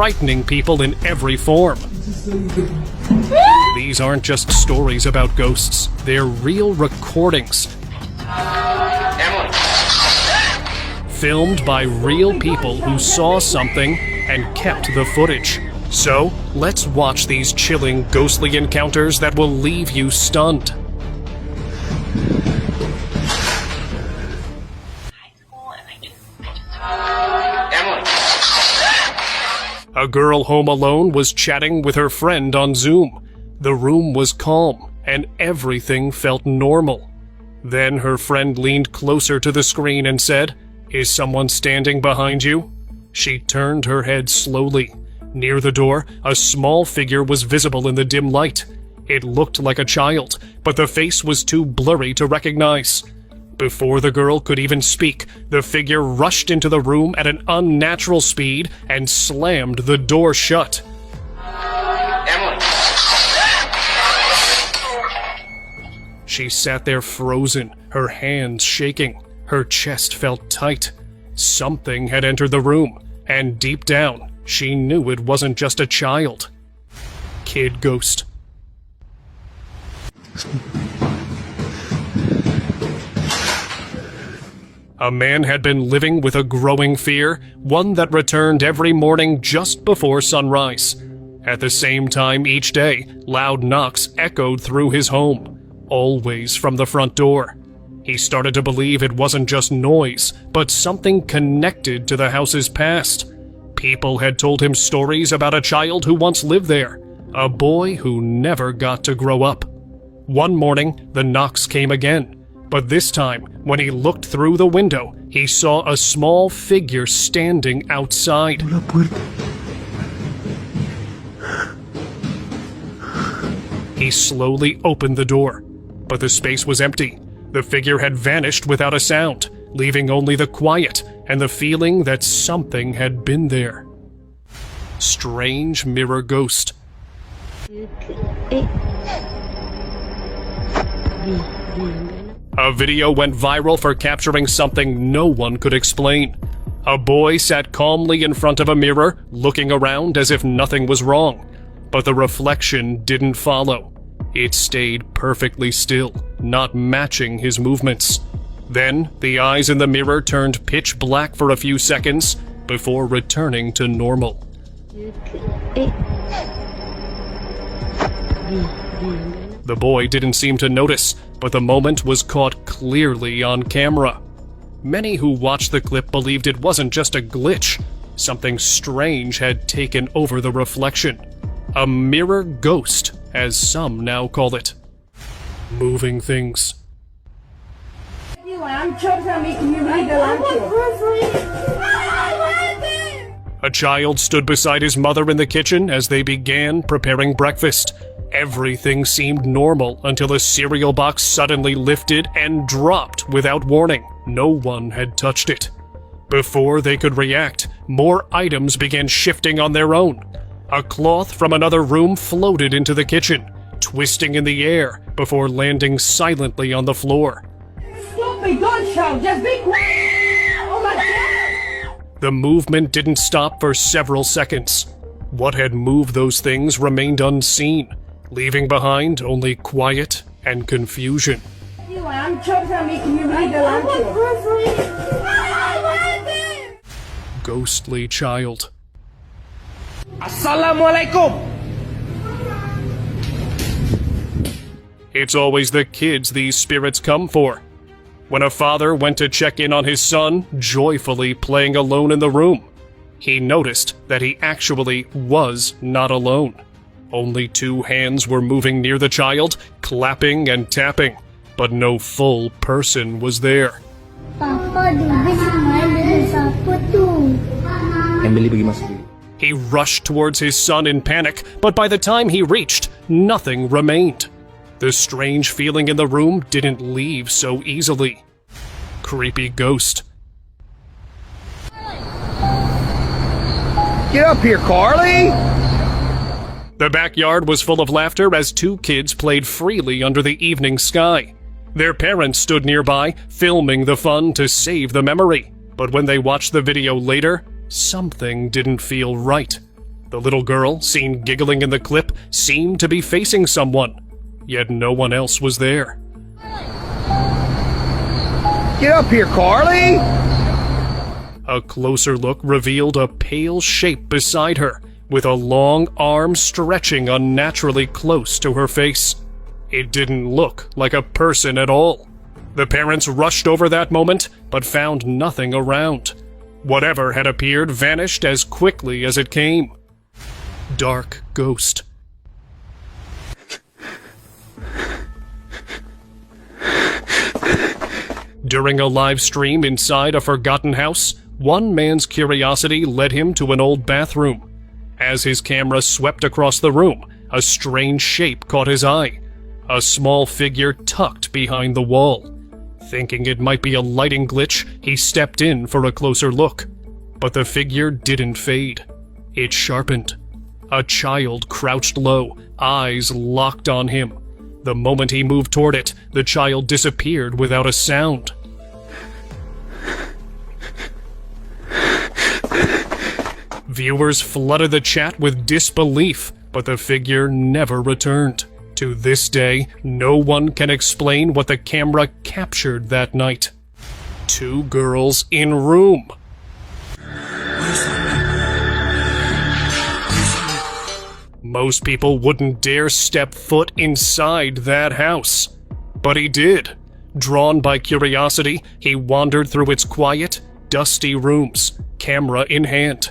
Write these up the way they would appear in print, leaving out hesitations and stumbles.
frightening people in every form. These aren't just stories about ghosts, they're real recordings. Filmed by real people who saw something and kept the footage. So, let's watch these chilling, ghostly encounters that will leave you stunned. A girl home alone was chatting with her friend on Zoom. The room was calm, and everything felt normal. Then her friend leaned closer to the screen and said, "Is someone standing behind you?" She turned her head slowly. Near the door, a small figure was visible in the dim light. It looked like a child, but the face was too blurry to recognize. Before the girl could even speak, the figure rushed into the room at an unnatural speed and slammed the door shut. She sat there frozen, her hands shaking. Her chest felt tight. Something had entered the room, and deep down, she knew it wasn't just a child. Kid Ghost. A man had been living with a growing fear, one that returned every morning just before sunrise. At the same time each day, loud knocks echoed through his home, always from the front door. He started to believe it wasn't just noise, but something connected to the house's past. People had told him stories about a child who once lived there, a boy who never got to grow up. One morning, the knocks came again. But this time, when he looked through the window, he saw a small figure standing outside. He slowly opened the door, but the space was empty. The figure had vanished without a sound, leaving only the quiet and the feeling that something had been there. Strange Mirror Ghost. A video went viral for capturing something no one could explain. A boy sat calmly in front of a mirror, looking around as if nothing was wrong. But the reflection didn't follow. It stayed perfectly still, not matching his movements. Then, the eyes in the mirror turned pitch black for a few seconds before returning to normal. The boy didn't seem to notice, but the moment was caught clearly on camera. Many who watched the clip believed it wasn't just a glitch. Something strange had taken over the reflection. A mirror ghost, as some now call it. Moving things. A child stood beside his mother in the kitchen as they began preparing breakfast. Everything seemed normal until a cereal box suddenly lifted and dropped without warning. No one had touched it. Before they could react, more items began shifting on their own. A cloth from another room floated into the kitchen, twisting in the air before landing silently on the floor. Stop me, don't shout, just be quiet! Oh my God! The movement didn't stop for several seconds. What had moved those things remained unseen, leaving behind only quiet and confusion. Ghostly child. Assalamualaikum. It's always the kids these spirits come for. When a father went to check in on his son, joyfully playing alone in the room, he noticed that he actually was not alone. Only two hands were moving near the child, clapping and tapping, but no full person was there. Papa, siapa tu? He rushed towards his son in panic, but by the time he reached, nothing remained. The strange feeling in the room didn't leave so easily. Creepy ghost. Get up here, Carly! The backyard was full of laughter as two kids played freely under the evening sky. Their parents stood nearby, filming the fun to save the memory. But when they watched the video later, something didn't feel right. The little girl, seen giggling in the clip, seemed to be facing someone, yet no one else was there. Get up here, Carly! A closer look revealed a pale shape beside her, with a long arm stretching unnaturally close to her face. It didn't look like a person at all. The parents rushed over that moment, but found nothing around. Whatever had appeared vanished as quickly as it came. Dark ghost. During a live stream inside a forgotten house, one man's curiosity led him to an old bathroom. As his camera swept across the room, a strange shape caught his eye. A small figure tucked behind the wall. Thinking it might be a lighting glitch, he stepped in for a closer look. But the figure didn't fade. It sharpened. A child crouched low, eyes locked on him. The moment he moved toward it, the child disappeared without a sound. Viewers flooded the chat with disbelief, but the figure never returned. To this day, no one can explain what the camera captured that night. 2 girls in room. Most people wouldn't dare step foot inside that house. But he did. Drawn by curiosity, he wandered through its quiet, dusty rooms, camera in hand.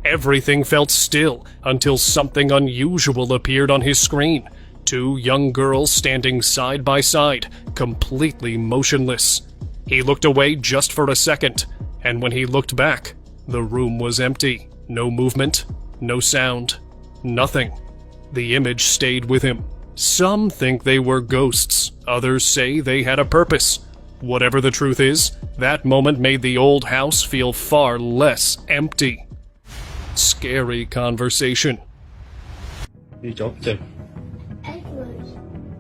Everything felt still until something unusual appeared on his screen. 2 young girls standing side by side, completely motionless. He looked away just for a second, and when he looked back, the room was empty. No movement, no sound, nothing. The image stayed with him. Some think they were ghosts, others say they had a purpose. Whatever the truth is, that moment made the old house feel far less empty. Scary conversation. Who's Edward?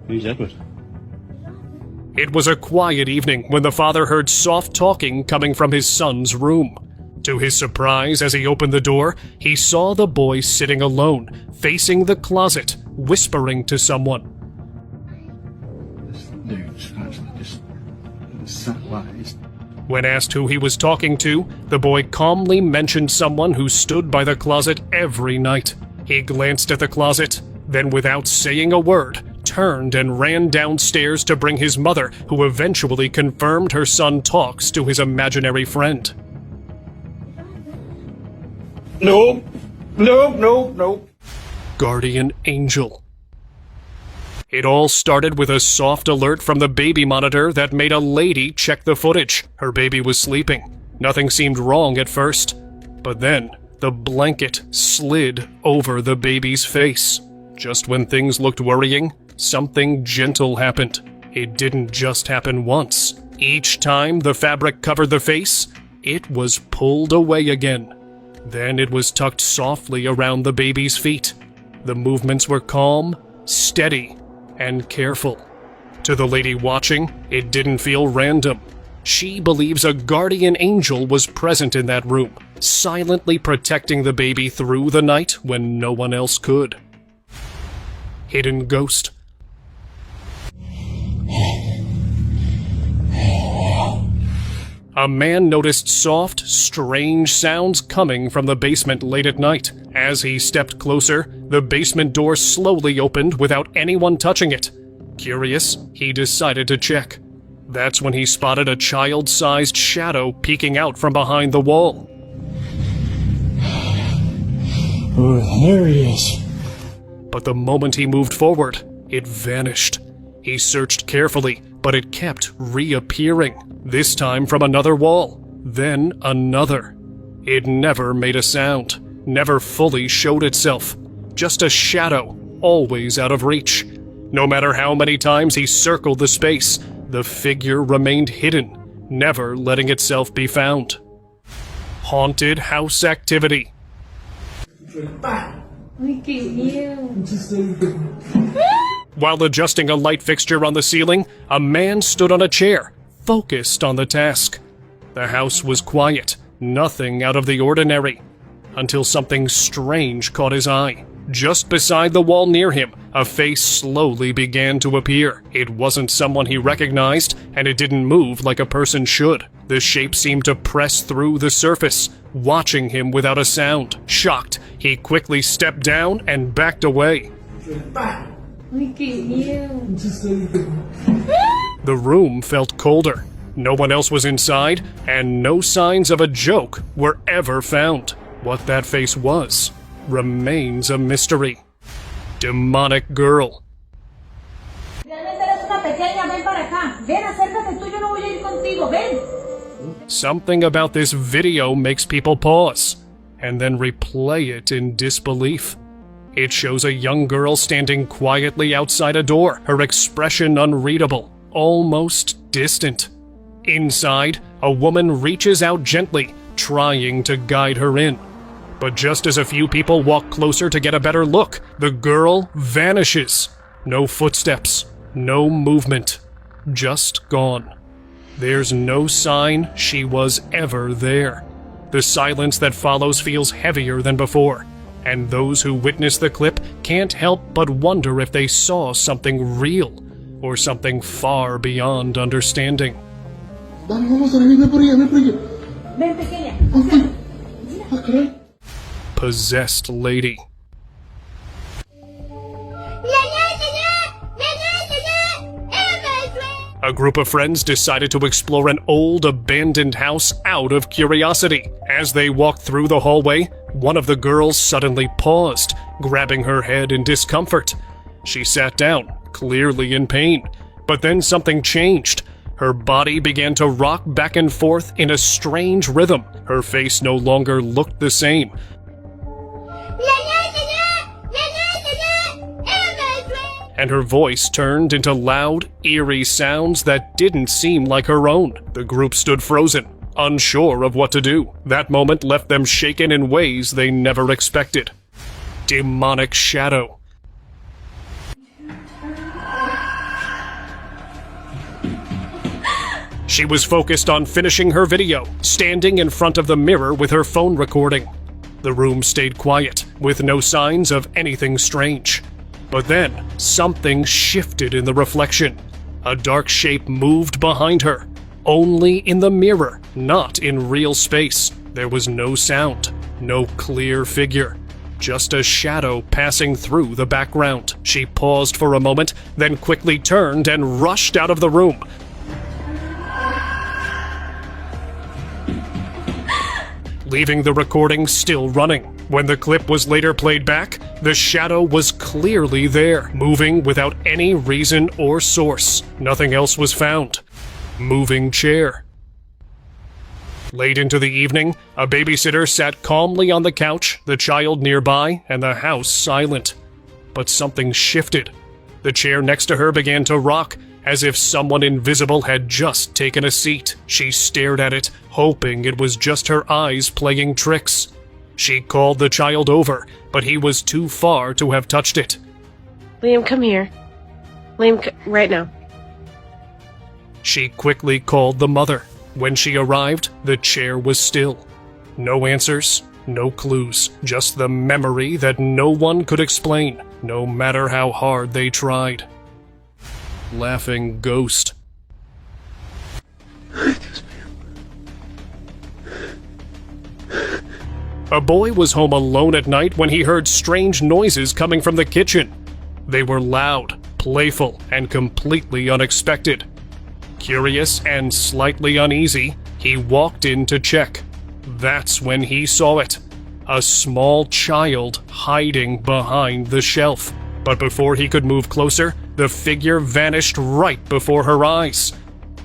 Who's Edward? It was a quiet evening when the father heard soft talking coming from his son's room. To his surprise, as he opened the door, he saw the boy sitting alone, facing the closet, whispering to someone. This dude's actually just sat like he's... When asked who he was talking to, the boy calmly mentioned someone who stood by the closet every night. He glanced at the closet, then without saying a word, turned and ran downstairs to bring his mother, who eventually confirmed her son talks to his imaginary friend. Nope. Guardian angel. It all started with a soft alert from the baby monitor that made a lady check the footage. Her baby was sleeping. Nothing seemed wrong at first. But then, the blanket slid over the baby's face. Just when things looked worrying, something gentle happened. It didn't just happen once. Each time the fabric covered the face, it was pulled away again. Then it was tucked softly around the baby's feet. The movements were calm, steady, and careful. To the lady watching, it didn't feel random. She believes a guardian angel was present in that room, silently protecting the baby through the night when no one else could. Hidden ghost. A man noticed soft, strange sounds coming from the basement late at night. As he stepped closer, the basement door slowly opened without anyone touching it. Curious, he decided to check. That's when he spotted a child-sized shadow peeking out from behind the wall. Oh, there he is. But the moment he moved forward, it vanished. He searched carefully, but it kept reappearing, this time from another wall, then another. It never made a sound, never fully showed itself. Just a shadow, always out of reach. No matter how many times he circled the space, the figure remained hidden, never letting itself be found. Haunted house activity. While adjusting a light fixture on the ceiling, a man stood on a chair, focused on the task. The house was quiet, nothing out of the ordinary. until something strange caught his eye. Just beside the wall near him, a face slowly began to appear. It wasn't someone he recognized, and it didn't move like a person should. The shape seemed to press through the surface, watching him without a sound. Shocked, he quickly stepped down and backed away. The room felt colder. No one else was inside, and no signs of a joke were ever found. What that face was remains a mystery. Demonic girl. Realmente eres una pequeña, ven para acá. Ven, acércate tú, yo no voy a ir contigo, ven. Something about this video makes people pause, and then replay it in disbelief. It shows a young girl standing quietly outside a door, her expression unreadable, almost distant. Inside, a woman reaches out gently, trying to guide her in. But just as a few people walk closer to get a better look, the girl vanishes. No footsteps, no movement, just gone. There's no sign she was ever there. The silence that follows feels heavier than before, and those who witness the clip can't help but wonder if they saw something real or something far beyond understanding. Ven, pequeña. Possessed lady. A group of friends decided to explore an old abandoned house out of curiosity. As they walked through the hallway, one of the girls suddenly paused, grabbing her head in discomfort. She sat down, clearly in pain, but then something changed. Her body began to rock back and forth in a strange rhythm. Her face no longer looked the same. And her voice turned into loud, eerie sounds that didn't seem like her own. The group stood frozen, unsure of what to do. That moment left them shaken in ways they never expected. Demonic shadow. She was focused on finishing her video, standing in front of the mirror with her phone recording. The room stayed quiet, with no signs of anything strange. But then, something shifted in the reflection. A dark shape moved behind her. Only in the mirror, not in real space. There was no sound, no clear figure. Just a shadow passing through the background. She paused for a moment, then quickly turned and rushed out of the room. Leaving the recording still running. When the clip was later played back, the shadow was clearly there, moving without any reason or source. Nothing else was found. Moving chair. Late into the evening, a babysitter sat calmly on the couch, the child nearby, and the house silent. But something shifted. The chair next to her began to rock, as if someone invisible had just taken a seat. She stared at it, hoping it was just her eyes playing tricks. She called the child over, but he was too far to have touched it. Liam, come here. Liam, right now. She quickly called the mother. When she arrived, the chair was still. No answers, no clues, just the memory that no one could explain, no matter how hard they tried. Laughing ghost. A boy was home alone at night when he heard strange noises coming from the kitchen. They were loud, playful, and completely unexpected. Curious and slightly uneasy, he walked in to check. That's when he saw it. A small child hiding behind the shelf. But before he could move closer, the figure vanished right before her eyes.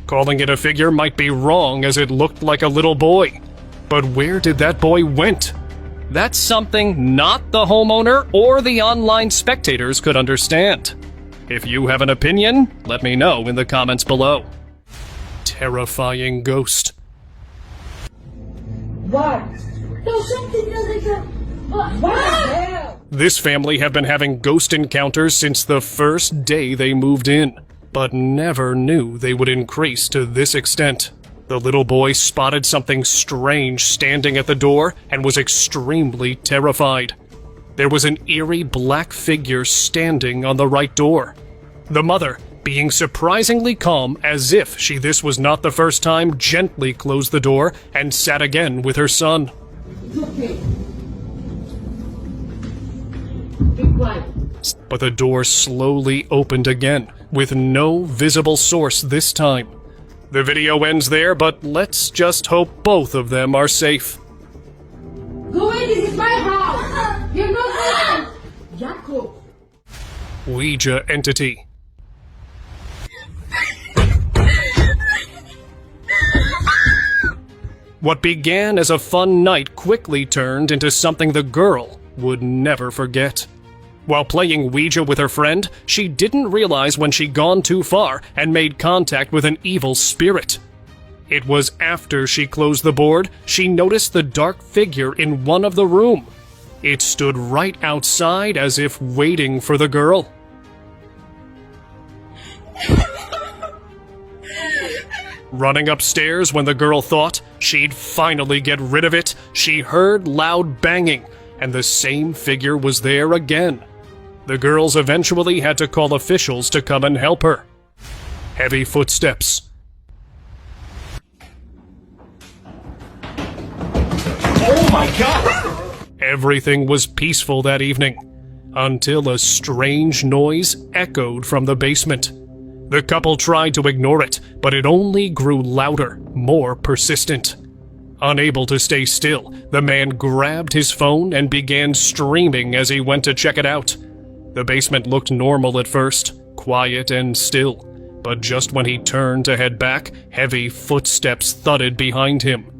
Calling it a figure might be wrong, as it looked like a little boy. But where did that boy went? That's something not the homeowner or the online spectators could understand. If you have an opinion, let me know in the comments below. Terrifying ghost. What? No, something doesn't. What? This family have been having ghost encounters since the first day they moved in, but never knew they would increase to this extent. The little boy spotted something strange standing at the door and was extremely terrified. There was an eerie black figure standing on the right door. The mother, being surprisingly calm as if this was not the first time, gently closed the door and sat again with her son. It's okay. Be quiet. But the door slowly opened again, with no visible source this time. The video ends there, but let's just hope both of them are safe. Go in, this is my house. You're not going. Jacob. Ouija entity. What began as a fun night quickly turned into something the girl would never forget. While playing Ouija with her friend, she didn't realize when she'd gone too far and made contact with an evil spirit. It was after she closed the board, she noticed the dark figure in one of the room. It stood right outside as if waiting for the girl. Running upstairs when the girl thought she'd finally get rid of it, she heard loud banging, and the same figure was there again. The girls eventually had to call officials to come and help her. Heavy footsteps. Oh my God! Everything was peaceful that evening, until a strange noise echoed from the basement. The couple tried to ignore it, but it only grew louder, more persistent. Unable to stay still, the man grabbed his phone and began streaming as he went to check it out. The basement looked normal at first, quiet and still, but just when he turned to head back, heavy footsteps thudded behind him.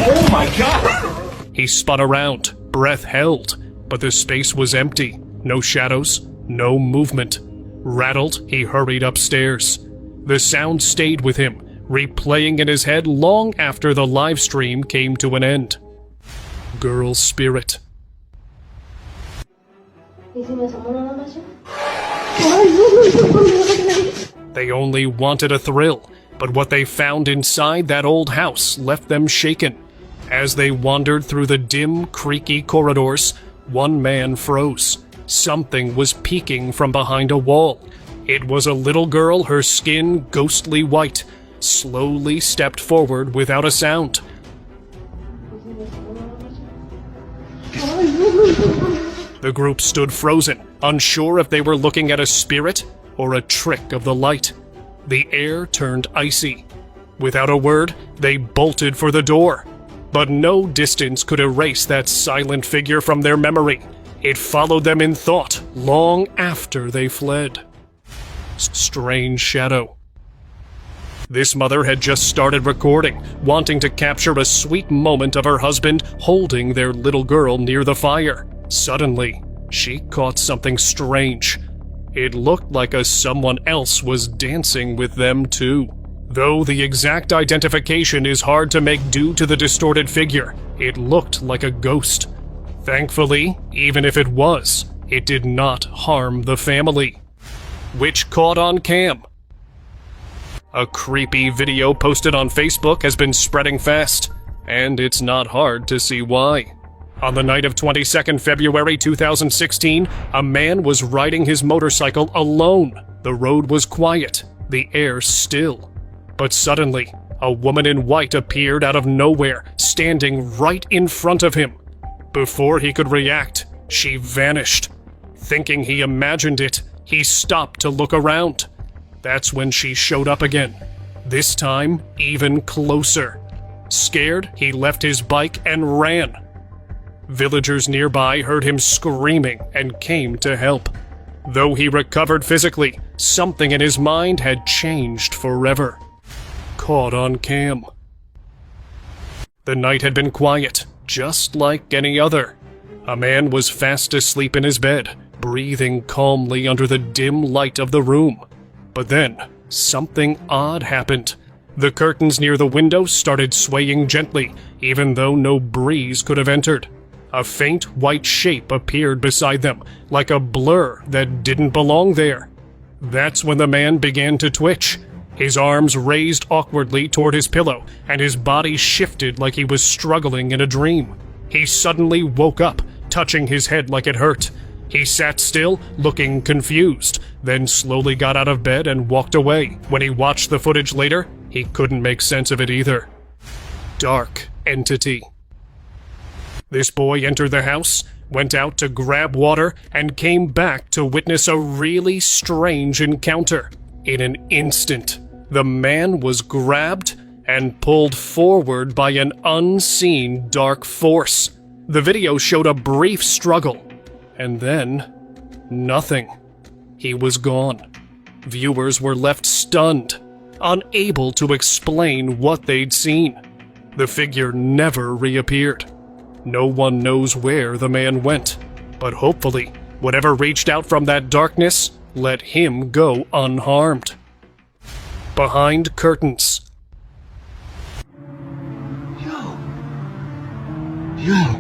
Oh my God! He spun around, breath held, but the space was empty. No shadows, no movement. Rattled, he hurried upstairs. The sound stayed with him, replaying in his head long after the live stream came to an end. Girl spirit. They only wanted a thrill, but what they found inside that old house left them shaken. As they wandered through the dim, creaky corridors, one man froze. Something was peeking from behind a wall. It was a little girl, her skin ghostly white, slowly stepped forward without a sound. The group stood frozen, unsure if they were looking at a spirit or a trick of the light. The air turned icy. Without a word, they bolted for the door. But no distance could erase that silent figure from their memory. It followed them in thought long after they fled. Strange shadow. This mother had just started recording, wanting to capture a sweet moment of her husband holding their little girl near the fire. Suddenly, she caught something strange. It looked like someone else was dancing with them too. Though the exact identification is hard to make due to the distorted figure, it looked like a ghost. Thankfully, even if it was, it did not harm the family. Which caught on cam. A creepy video posted on Facebook has been spreading fast, and it's not hard to see why. On the night of 22nd February 2016, a man was riding his motorcycle alone. The road was quiet, the air still. But suddenly, a woman in white appeared out of nowhere, standing right in front of him. Before he could react, she vanished. Thinking he imagined it, he stopped to look around. That's when she showed up again, this time even closer. Scared, he left his bike and ran. Villagers nearby heard him screaming and came to help. Though he recovered physically, something in his mind had changed forever. Caught on cam. The night had been quiet, just like any other. A man was fast asleep in his bed, breathing calmly under the dim light of the room. But then, something odd happened. The curtains near the window started swaying gently, even though no breeze could have entered. A faint white shape appeared beside them, like a blur that didn't belong there. That's when the man began to twitch. His arms raised awkwardly toward his pillow, and his body shifted like he was struggling in a dream. He suddenly woke up, touching his head like it hurt. He sat still, looking confused, then slowly got out of bed and walked away. When he watched the footage later, he couldn't make sense of it either. Dark entity. This boy entered the house, went out to grab water, and came back to witness a really strange encounter. In an instant, the man was grabbed and pulled forward by an unseen dark force. The video showed a brief struggle, and then nothing. He was gone. Viewers were left stunned, unable to explain what they'd seen. The figure never reappeared. No one knows where the man went, but hopefully, whatever reached out from that darkness let him go unharmed. Behind curtains. Yo.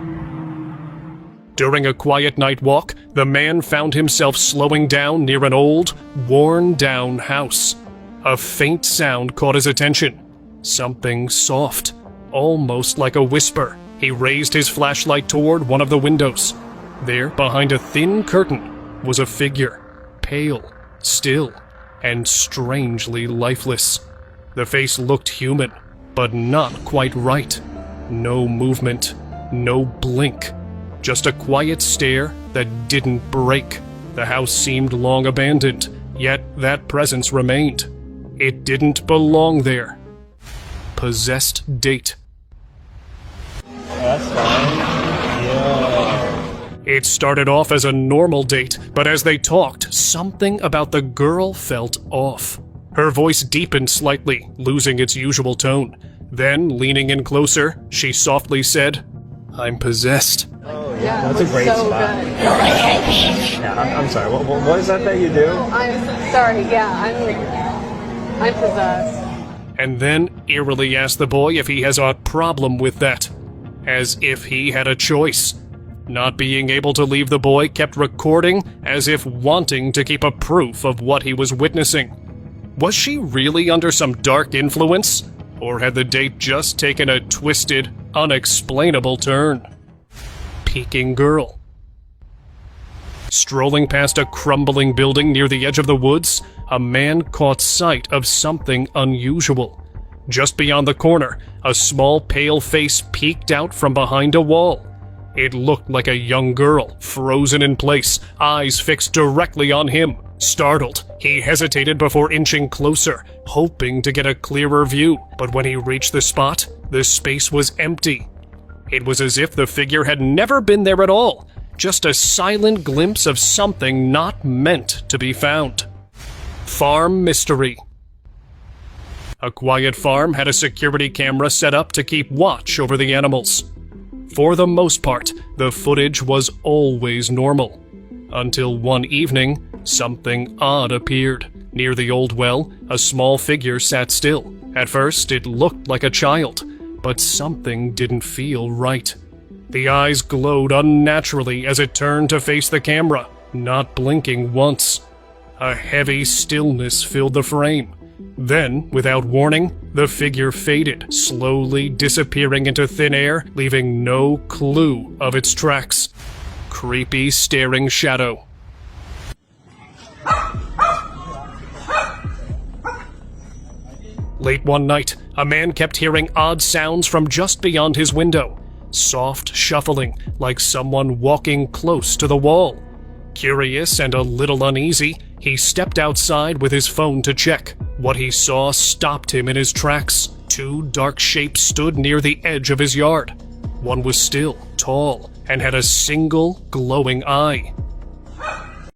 During a quiet night walk, the man found himself slowing down near an old, worn-down house. A faint sound caught his attention. Something soft, almost like a whisper. He raised his flashlight toward one of the windows. There, behind a thin curtain, was a figure, pale, still, and strangely lifeless. The face looked human, but not quite right. No movement, no blink. Just a quiet stare that didn't break. The house seemed long abandoned, yet that presence remained. It didn't belong there. Possessed date. That's fine. Yeah. It started off as a normal date, but as they talked, something about the girl felt off. Her voice deepened slightly, losing its usual tone. Then, leaning in closer, she softly said, "I'm possessed." Yeah, That's a great so spot. good. Yeah, I'm sorry. What is that you do? I'm sorry. Yeah, I'm possessed. And then eerily asked the boy if he has a problem with that. As if he had a choice. Not being able to leave, the boy kept recording as if wanting to keep a proof of what he was witnessing. Was she really under some dark influence? Or had the date just taken a twisted, unexplainable turn? Peeking girl. Strolling past a crumbling building near the edge of the woods, a man caught sight of something unusual. Just beyond the corner, a small pale face peeked out from behind a wall. It looked like a young girl, frozen in place, eyes fixed directly on him. Startled, he hesitated before inching closer, hoping to get a clearer view. But when he reached the spot, the space was empty. It was as if the figure had never been there at all, just a silent glimpse of something not meant to be found. Farm mystery. A quiet farm had a security camera set up to keep watch over the animals. For the most part, the footage was always normal. Until one evening, something odd appeared. Near the old well, a small figure sat still. At first, it looked like a child, but something didn't feel right. The eyes glowed unnaturally as it turned to face the camera, not blinking once. A heavy stillness filled the frame. Then, without warning, the figure faded, slowly disappearing into thin air, leaving no clue of its tracks. Creepy, staring shadow. Late one night, a man kept hearing odd sounds from just beyond his window. Soft shuffling, like someone walking close to the wall. Curious and a little uneasy, he stepped outside with his phone to check. What he saw stopped him in his tracks. Two dark shapes stood near the edge of his yard. One was still, tall, and had a single glowing eye.